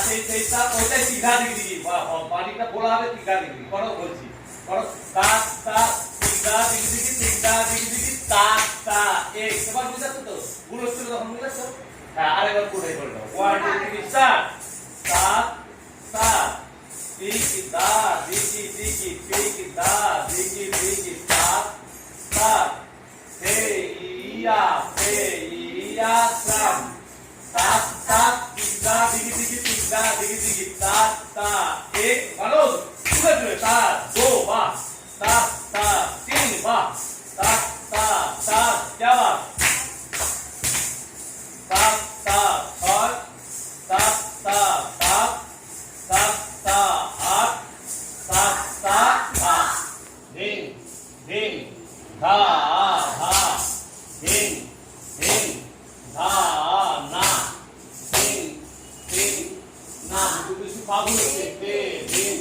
সেই তা ওইটা তিঘা ডিগ্রি বা পানিটা বলা হবে তিঘা ডিগ্রি করো বলছি করো তা তা তিঘা ডিগ্রি তা তা এক সবার বুঝাচ্ছ তো ভুল হচ্ছিল তখন বুঝাচ্ছ হ্যাঁ আরেকবার পুরো করে দাও 1 2 3 স্টার্ট সাত সাত দিকি দা দিকি সাত সাত হে ইয়া সাম সাত সাত তিগা দিগি সাত তা এক ভালো পুরো জোরে সাত দো বাহ সাত সাত তিন বাহ সাত সাত সাত क्या बात सात सात और सात सात सात सात सात आठ सात सात आठ धिंग धिंग धा धा धिंग धिंग धा ना धिंग धिंग ना तू किसी पागल से धिंग